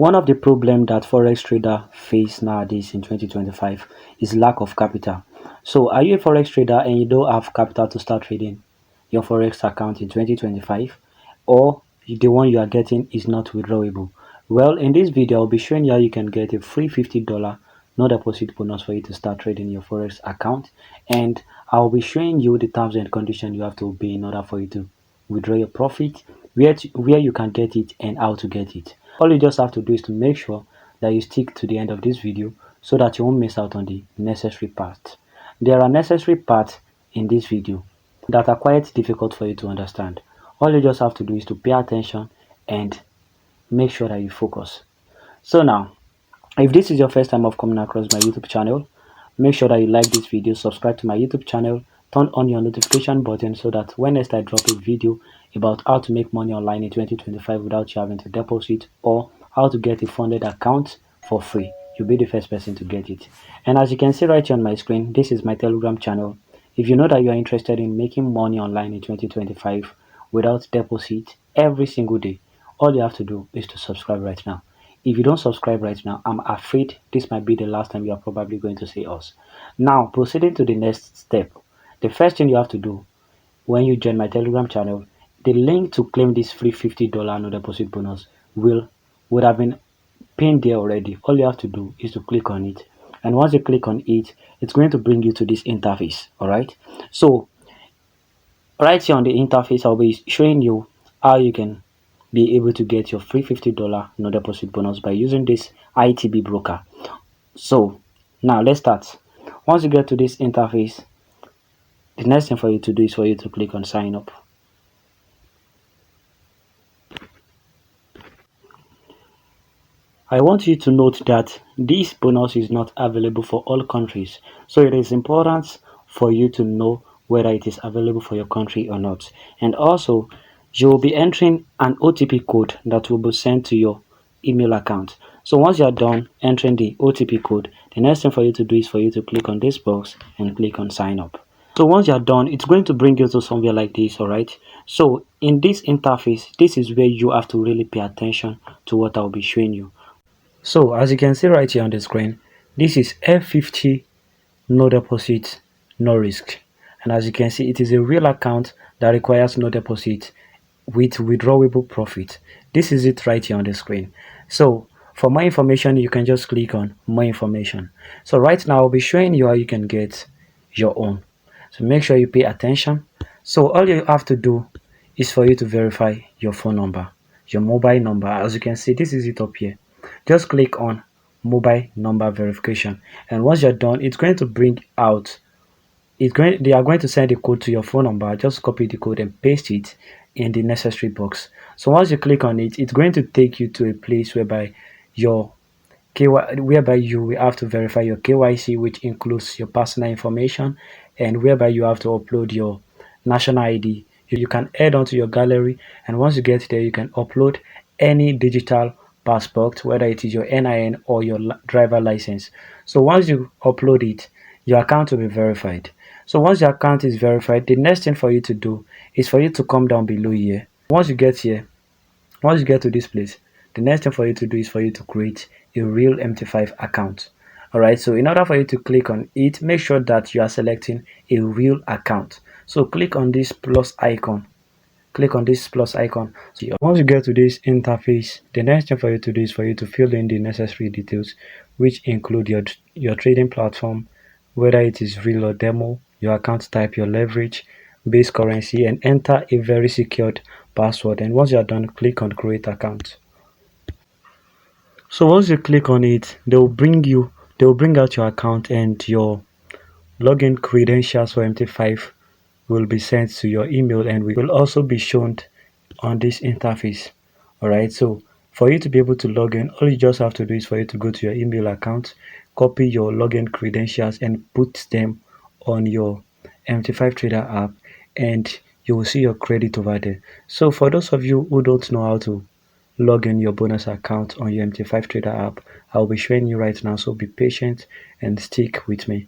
One of the problems that forex trader face nowadays in 2025 is lack of capital. So, are you a forex trader and you don't have capital to start trading your forex account in 2025, or the one you are getting is not withdrawable? Well, in this video, I'll be showing you how you can get a free $50 no deposit bonus for you to start trading your forex account, and I'll be showing you the terms and conditions you have to obey in order for you to withdraw your profit, where you can get it and how to get it. All you just have to do is to make sure that you stick to the end of this video so that you won't miss out on the necessary part. There are necessary parts in this video that are quite difficult for you to understand. All you just have to do is to pay attention and make sure that you focus. So now, if this is your first time of coming across my YouTube channel, make sure that you like this video, subscribe to my YouTube channel, turn on your notification button so that when next I drop a video about how to make money online in 2025 without you having to deposit, or how to get a funded account for free, you'll be the first person to get it. And as you can see right here on my screen, this is my Telegram channel. If you know that you are interested in making money online in 2025 without deposit every single day, all you have to do is to subscribe right now. If you don't subscribe right now, I'm afraid this might be the last time you are probably going to see us. Now, proceeding to the next step, the first thing you have to do when you join my Telegram channel, the link to claim this free $50 no deposit bonus would have been pinned there already. All you have to do is to click on it, and once you click on it, it's going to bring you to this interface. All right. So right here on the interface, I'll be showing you how you can be able to get your free $50 no deposit bonus by using this ITB broker. So now let's start. Once you get to this interface, the next thing for you to do is for you to click on sign up. I want you to note that this bonus is not available for all countries, so it is important for you to know whether it is available for your country or not. And also, you will be entering an OTP code that will be sent to your email account. So once you are done entering the OTP code, the next thing for you to do is for you to click on this box and click on sign up. So once you are done, it's going to bring you to somewhere like this. All right. So in this interface, this is where you have to really pay attention to what I'll be showing you. So as you can see right here on the screen, this is F50 no deposit, no risk. And as you can see, it is a real account that requires no deposit with withdrawable profit. This is it right here on the screen. So for more information, you can just click on more information. So right now I'll be showing you how you can get your own. So make sure you pay attention. So all you have to do is for you to verify your phone number, your mobile number. As you can see, this is it up here. Just click on mobile number verification, and once you're done, it's going to bring out they are going to send a code to your phone number. Just copy the code and paste it in the necessary box. So once you click on it, it's going to take you to a place whereby you will have to verify your KYC, which includes your personal information, and whereby you have to upload your national ID. You can add onto your gallery, and once you get there, you can upload any digital passport, whether it is your NIN or your driver license. So once you upload it, your account will be verified. So once your account is verified, the next thing for you to do is for you to come down below here. Once you get to this place, the next thing for you to do is for you to create a real MT5 account. Alright, so in order for you to click on it, make sure that you are selecting a real account. So click on this plus icon. Click on this plus icon. So once you get to this interface, the next thing for you to do is for you to fill in the necessary details, which include your trading platform, whether it is real or demo, your account type, your leverage, base currency, and enter a very secured password. And once you are done, click on create account. So once you click on it, they will bring out your account, and your login credentials for MT5 will be sent to your email, and will also be shown on this interface. Alright, so for you to be able to log in, all you just have to do is for you to go to your email account, copy your login credentials and put them on your MT5 Trader app, and you will see your credit over there. So for those of you who don't know how to log in your bonus account on your MT5 Trader app, I'll be showing you right now, so be patient and stick with me.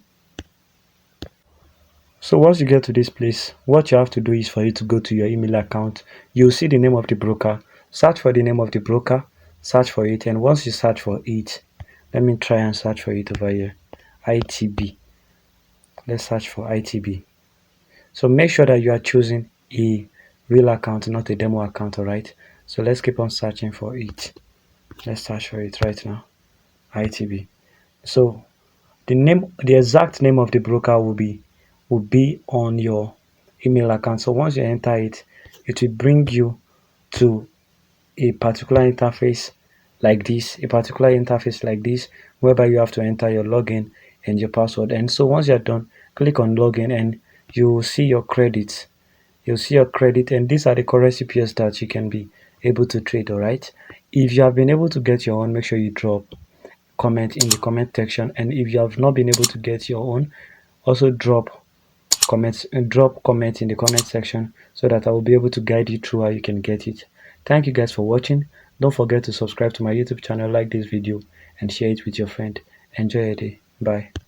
So once you get to this place, what you have to do is for you to go to your email account. You'll see the name of the broker. Search for the name of the broker. search for it, and once you search for it, let me try and search for it over here. ITB. Let's search for ITB. So make sure that you are choosing a real account, not a demo account. All right, so let's keep on searching for it. Let's search for it right now. ITB. So the exact name of the broker will be on your email account. So once you enter it, it will bring you to a particular interface like this, whereby you have to enter your login and your password. And so once you're done, click on login and you will see your credits. You'll see your credit, and these are the currency pairs that you can be able to trade. All right, if you have been able to get your own, make sure you drop comment in the comment section, and if you have not been able to get your own, also drop comment in the comment section, so that I will be able to guide you through how you can get it. Thank you guys for watching. Don't forget to subscribe to my YouTube channel, like this video, and share it with your friend. Enjoy your day. Bye.